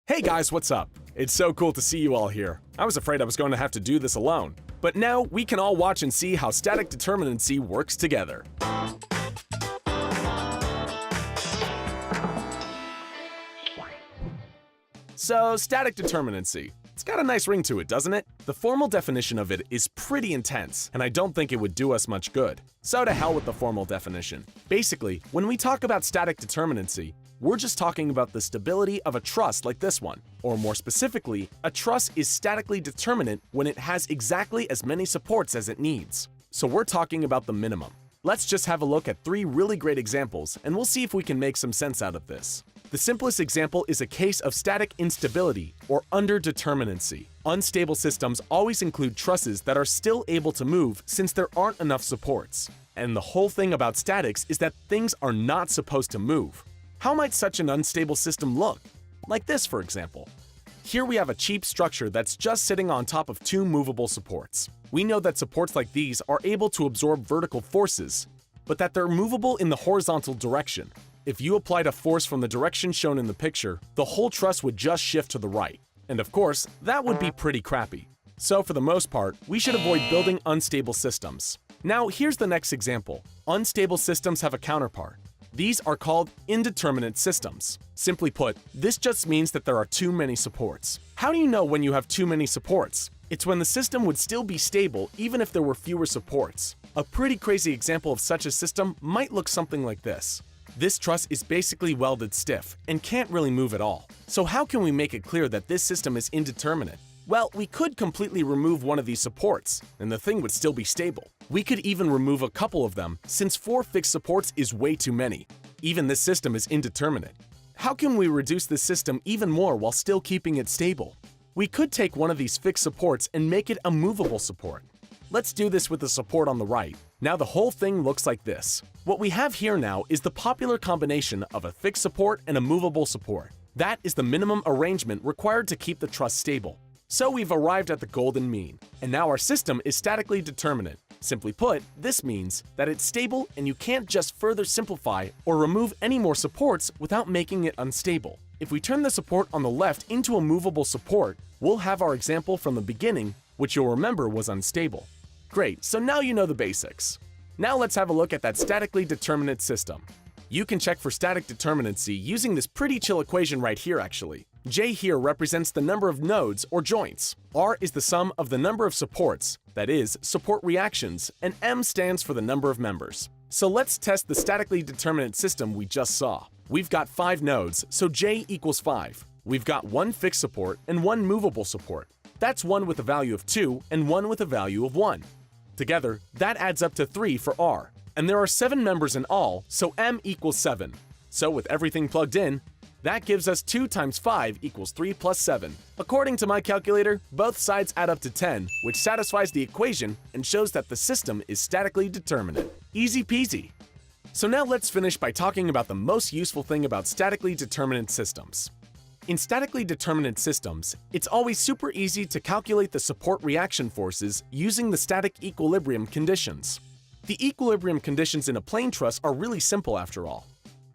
Hey guys, what's up? It's so cool to see you all here. I was afraid I was going to have to do this alone. But now we can all watch and see how static determinacy works together. So, static determinacy. It's got a nice ring to it, doesn't it? The formal definition of it is pretty intense, and I don't think it would do us much good. So to hell with the formal definition. Basically, when we talk about static determinacy, we're just talking about the stability of a truss like this one. Or more specifically, a truss is statically determinate when it has exactly as many supports as it needs. So we're talking about the minimum. Let's just have a look at 3 really great examples, and we'll see if we can make some sense out of this. The simplest example is a case of static instability, or underdeterminacy. Unstable systems always include trusses that are still able to move since there aren't enough supports. And the whole thing about statics is that things are not supposed to move. How might such an unstable system look? Like this, for example. Here we have a cheap structure that's just sitting on top of 2 movable supports. We know that supports like these are able to absorb vertical forces, but that they're movable in the horizontal direction. If you applied a force from the direction shown in the picture, the whole truss would just shift to the right. And of course, that would be pretty crappy. So for the most part, we should avoid building unstable systems. Now here's the next example. Unstable systems have a counterpart. These are called indeterminate systems. Simply put, this just means that there are too many supports. How do you know when you have too many supports? It's when the system would still be stable even if there were fewer supports. A pretty crazy example of such a system might look something like this. This truss is basically welded stiff and can't really move at all. So how can we make it clear that this system is indeterminate? Well, we could completely remove one of these supports, and the thing would still be stable. We could even remove a couple of them, since 4 fixed supports is way too many. Even this system is indeterminate. How can we reduce this system even more while still keeping it stable? We could take one of these fixed supports and make it a movable support. Let's do this with the support on the right. Now the whole thing looks like this. What we have here now is the popular combination of a fixed support and a movable support. That is the minimum arrangement required to keep the truss stable. So we've arrived at the golden mean, and now our system is statically determinate. Simply put, this means that it's stable and you can't just further simplify or remove any more supports without making it unstable. If we turn the support on the left into a movable support, we'll have our example from the beginning, which you'll remember was unstable. Great, so now you know the basics. Now let's have a look at that statically determinate system. You can check for static determinacy using this pretty chill equation right here actually. J here represents the number of nodes or joints. R is the sum of the number of supports, that is, support reactions, and M stands for the number of members. So let's test the statically determinate system we just saw. We've got 5 nodes, so J equals 5. We've got 1 fixed support and 1 movable support. That's 1 with a value of 2 and 1 with a value of 1. Together, that adds up to 3 for R. And there are 7 members in all, so M equals 7. So with everything plugged in, that gives us 2 times 5 equals 3 plus 7. According to my calculator, both sides add up to 10, which satisfies the equation and shows that the system is statically determinate. Easy peasy. So now let's finish by talking about the most useful thing about statically determinate systems. In statically determinate systems, it's always super easy to calculate the support reaction forces using the static equilibrium conditions. The equilibrium conditions in a plane truss are really simple after all.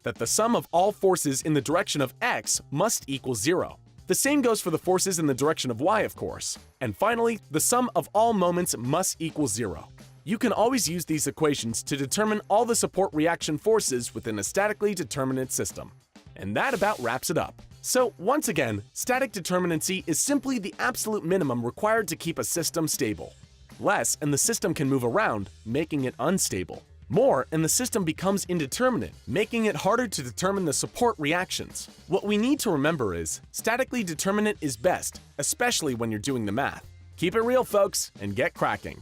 That the sum of all forces in the direction of x must equal 0. The same goes for the forces in the direction of y, of course. And finally, the sum of all moments must equal 0. You can always use these equations to determine all the support reaction forces within a statically determinate system. And that about wraps it up. So once again, static determinacy is simply the absolute minimum required to keep a system stable. Less, and the system can move around, making it unstable. More, and the system becomes indeterminate, making it harder to determine the support reactions. What we need to remember is, statically determinate is best, especially when you're doing the math. Keep it real, folks, and get cracking.